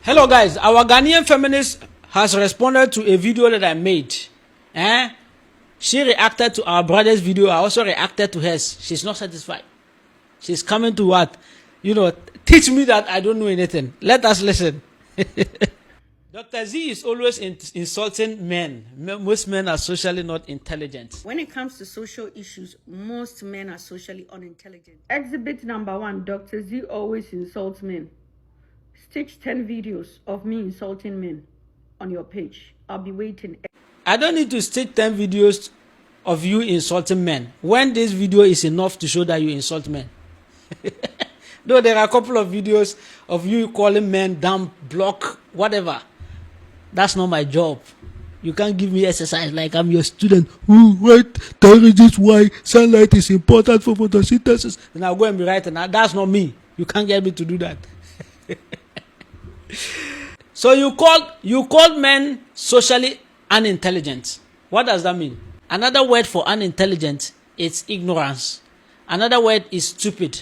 Hello guys, our Ghanaian feminist has responded to a video that I made. She reacted to our brother's video. I also reacted to hers. She's not satisfied. She's coming to what? Teach me that I don't know anything. Let us listen. Dr. Z is always insulting men. Most men are socially not intelligent. When it comes to social issues, most men are socially unintelligent. Exhibit number 1, Dr. Z always insults men. Stitch 10 videos of me insulting men on your page. I'll be waiting. I don't need to stitch 10 videos of you insulting men when this video is enough to show that you insult men. Though there are a couple of videos of you calling men dumb, block, whatever. That's not my job. You can't give me exercise like I'm your student. Right? That is why sunlight is important for photosynthesis. And I'll go and be writing. That's not me. You can't get me to do that. So you called men socially unintelligent. What does that mean? Another word for unintelligent is ignorance. Another word is stupid.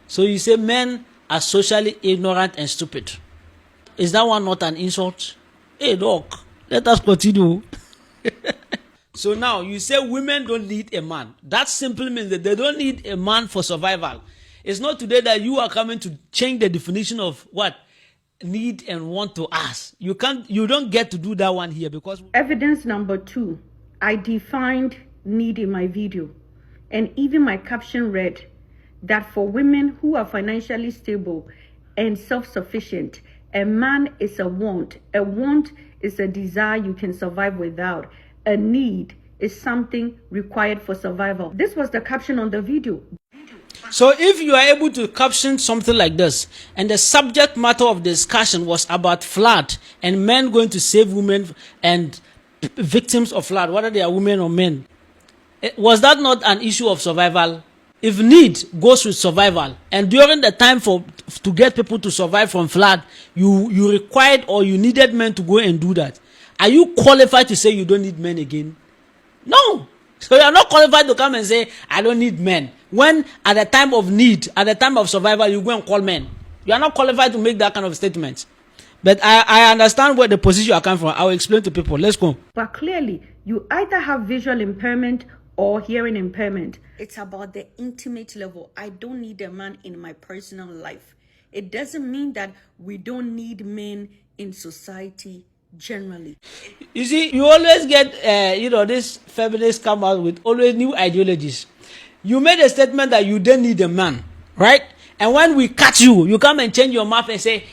So you say men are socially ignorant and stupid. Is that one not an insult? Hey dog, let us continue. So now you say women don't need a man. That simply means that they don't need a man for survival. It's not today that you are coming to change the definition of what need and want to ask. You don't get to do that one here because Evidence number 2, I defined need in my video, and even my caption read that for women who are financially stable and self-sufficient, a man is a want. A want is a desire you can survive without. A need is something required for survival. This was the caption on the video. So if you are able to caption something like this, and the subject matter of the discussion was about flood and men going to save women and victims of flood, whether they are women or men, was that not an issue of survival? If need goes with survival, and during the time to get people to survive from flood, you required or you needed men to go and do that, are you qualified to say you don't need men again? No. So you are not qualified to come and say, I don't need men. When at the time of need, at the time of survival, you go and call men. You are not qualified to make that kind of statement. But I understand where the position you are coming from. I will explain to people. Let's go. But clearly, you either have visual impairment or hearing impairment. It's about the intimate level. I don't need a man in my personal life. It doesn't mean that we don't need men in society generally. You see, you always get, this feminists come out with always new ideologies. You made a statement that you don't need a man, right? And when we catch you, you come and change your mouth and say,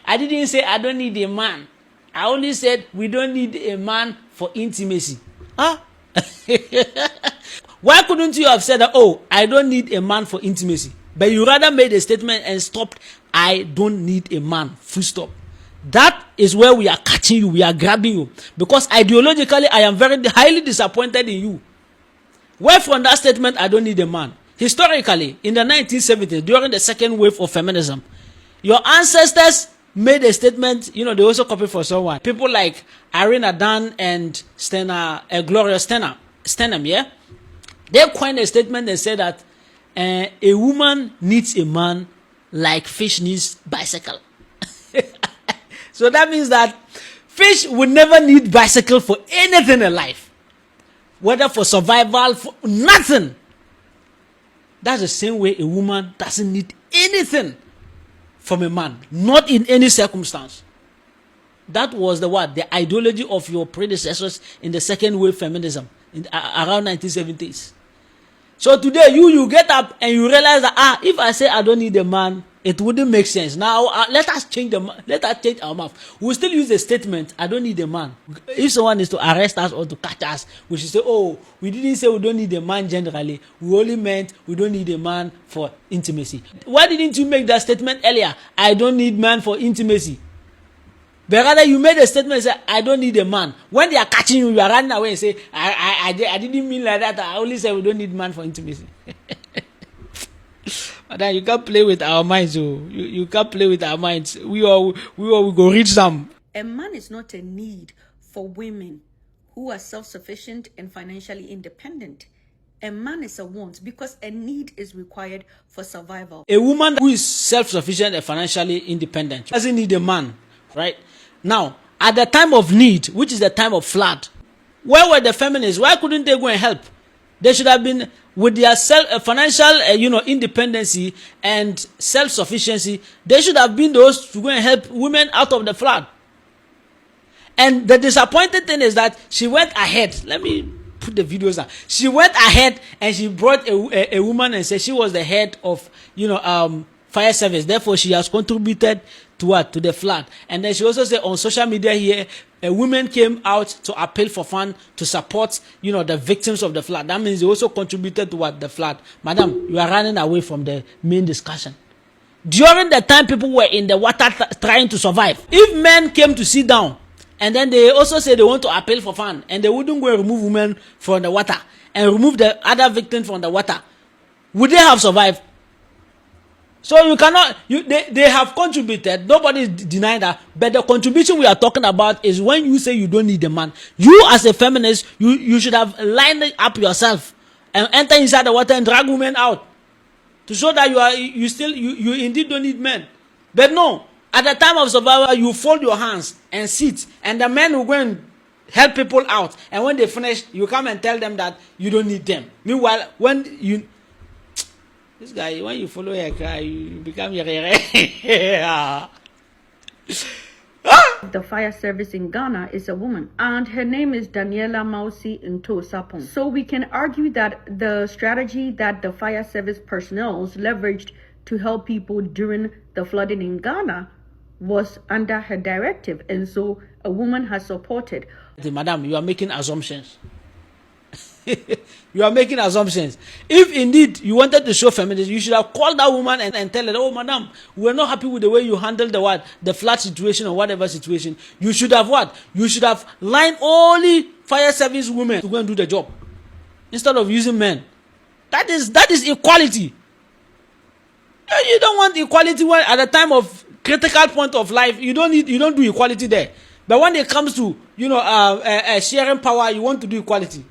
I didn't say I don't need a man. I only said we don't need a man for intimacy. Huh? Why couldn't you have said that, I don't need a man for intimacy? But you rather made a statement and stopped, I don't need a man, full stop. That is where we are catching you, we are grabbing you. Because ideologically, I am very highly disappointed in you. Where from that statement, I don't need a man? Historically, in the 1970s, during the second wave of feminism, your ancestors made a statement, they also copied for someone. People like Irina Dan and Gloria Steinem, yeah? They coined a statement and said that a woman needs a man like fish needs bicycle. So that means that fish would never need bicycle for anything in life. Whether for survival, for nothing. That's the same way a woman doesn't need anything from a man. Not in any circumstance. That was the ideology of your predecessors in the second wave feminism around 1970s. So today you get up and you realize that if I say I don't need a man, it wouldn't make sense. Now let us change our mouth. We'll still use the statement, I don't need a man. If someone is to arrest us or to catch us, we should say, we didn't say we don't need a man generally. We only meant we don't need a man for intimacy. Why didn't you make that statement earlier? I don't need man for intimacy. But rather you made a statement and said, I don't need a man. When they are catching you, you are running away and say, I didn't mean like that. I only said we don't need man for intimacy. But then you can't play with our minds. You can't play with our minds. We will go reach some. A man is not a need for women who are self-sufficient and financially independent. A man is a want because a need is required for survival. A woman who is self-sufficient and financially independent doesn't need a man. right? Now, at the time of need, which is the time of flood, where were the feminists? Why couldn't they go and help? They should have been with their financial, independency and self-sufficiency. They should have been those to go and help women out of the flood. And the disappointing thing is that she went ahead. Let me put the videos down. She went ahead and she brought a woman and said she was the head of, fire service. Therefore, she has contributed to what? To the flood. And then she also said on social media here, a woman came out to appeal for funds to support, the victims of the flood. That means they also contributed to what? The flood. Madam, you are running away from the main discussion. During the time people were in the water trying to survive, if men came to sit down, and then they also say they want to appeal for fun, and they wouldn't go and remove women from the water and remove the other victims from the water, would they have survived? So you cannot. They have contributed. Nobody is denying that. But the contribution we are talking about is when you say you don't need a man. You as a feminist, you should have lined up yourself and enter inside the water and drag women out to show that you indeed don't need men. But no. At the time of survival, you fold your hands and sit, and the men will go and help people out. And when they finish, you come and tell them that you don't need them. Meanwhile, when you follow your cry, you become your The fire service in Ghana is a woman, and her name is Daniela Mausi Ntosapon. So we can argue that the strategy that the fire service personnel leveraged to help people during the flooding in Ghana was under her directive, and so a woman has supported. Madam, you are making assumptions. You are making assumptions. If indeed you wanted to show feminism, you should have called that woman and tell her, oh, madam, we're not happy with the way you handled the flood situation or whatever situation. You should have what? You should have lined only fire service women to go and do the job instead of using men. That is equality. You don't want equality when at the time of critical point of life. You don't do equality there. But when it comes to sharing power, you want to do equality.